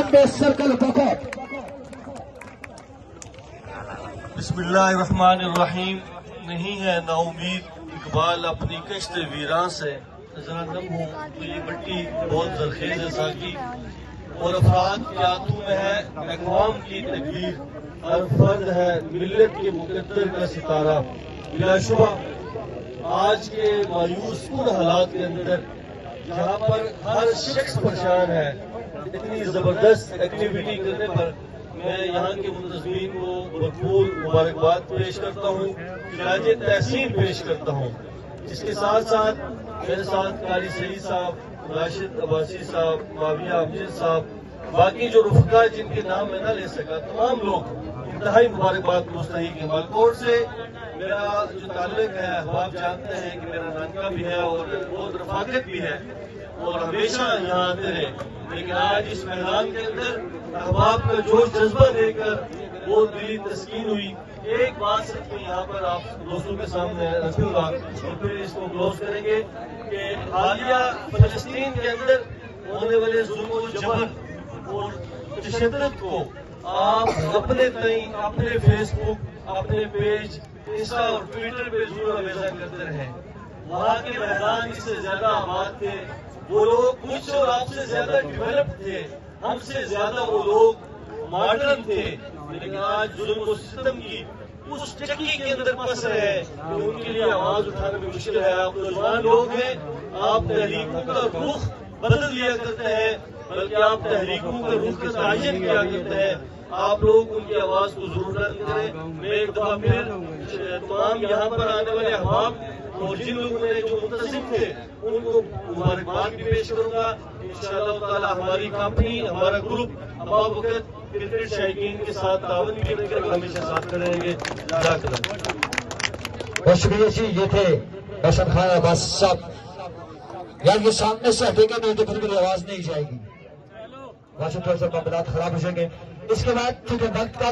Bombay circle بکوٹ. بسم اللہ الرحمن الرحیم. نہیں ہے نا امید اقبال اپنی کشت ویراں سے. ذرا نم ہوں تو یہ مٹی بہت زرخیز ہے ساقی، اور افراد کے ہاتھوں میں ہے اقوام کی تقدیر. ہر فرد ہے ملت کے مقدر کا ستارہ. بلا شبہ آج کے مایوس کن حالات کے اندر جہاں پر ہر شخص پریشان ہے، اتنی زبردست ایکٹیویٹی کرنے پر میں یہاں کے منتظمین کو بھرپور مبارکباد پیش کرتا ہوں، خراج تحسین پیش کرتا ہوں. جس کے ساتھ ساتھ میرے ساتھ قاری سعید صاحب، راشد عباسی صاحب، معاویہ امجد صاحب، باقی جو رفقا جن کے نام میں نہ لے سکا، تمام لوگ انتہائی مبارکباد مستحق ہیں. مالکوٹ سے میرا جو تعلق ہے، احباب جانتے ہیں کہ میرا نانکا بھی ہے اور بہت رفاقت بھی ہے اور ہمیشہ یہاں آتے رہے. لیکن آج اس میدان کے اندر احباب کا جوش جذبہ دے کر بہت دلی تسکین ہوئی. ایک بات صرف میں یہاں پر آپ دوستوں کے سامنے رکھوں گا اور پھر اس کو کلوز کریں گے کہ حالیہ فلسطین کے اندر ہونے والے ظلم و جبر اور تشدد کو آپ اپنے تئیں اپنے فیس بک، اپنے پیج، انسٹا اور ٹویٹر پہ ضرور آویزہ کرتے رہیں. وہاں کے میدان اس سے زیادہ آباد تھے، وہ لوگ مجھ سے اور آپ سے زیادہ ڈیولپڈ تھے، ہم سے زیادہ وہ لوگ ماڈرن تھے. لیکن آج ظلم و ستم کی اس چکی کے اندر پھنس رہے ہیں کہ ان کے لیے آواز اٹھانا بھی مشکل ہے. آپ نوجوان لوگ ہیں، آپ تحریکوں کا رخ بدل دیا کرتے ہیں، بلکہ آپ تحریکوں کے رخ کا تعین کیا کرتے ہیں. آپ لوگ ان کی آواز کو ضرور بلند کریں. میں ایک دفعہ پھر تمام یہاں پر آنے والے احباب اور جن لوگوں نے جو منتظم تھے ان کو مبارکباد بھی پیش کروں گا. انشاءاللہ تعالی ہماری کمپنی، ہمارا گروپ ابابکر کرکٹ شائقین کے ساتھ تعاون بھی کرے گا، ہمیشہ ساتھ کریں گے. جزاک اللہ. بہت شکریہ جی. یہ تھے روشن خان عباس صاحب. یار یہ سامنے سے ہٹے گا نہیں تو پھر میری آواز نہیں جائے گی. واشنگٹن سے معاملات خراب ہو جائیں گے. اس کے بعد چونکہ وقت کا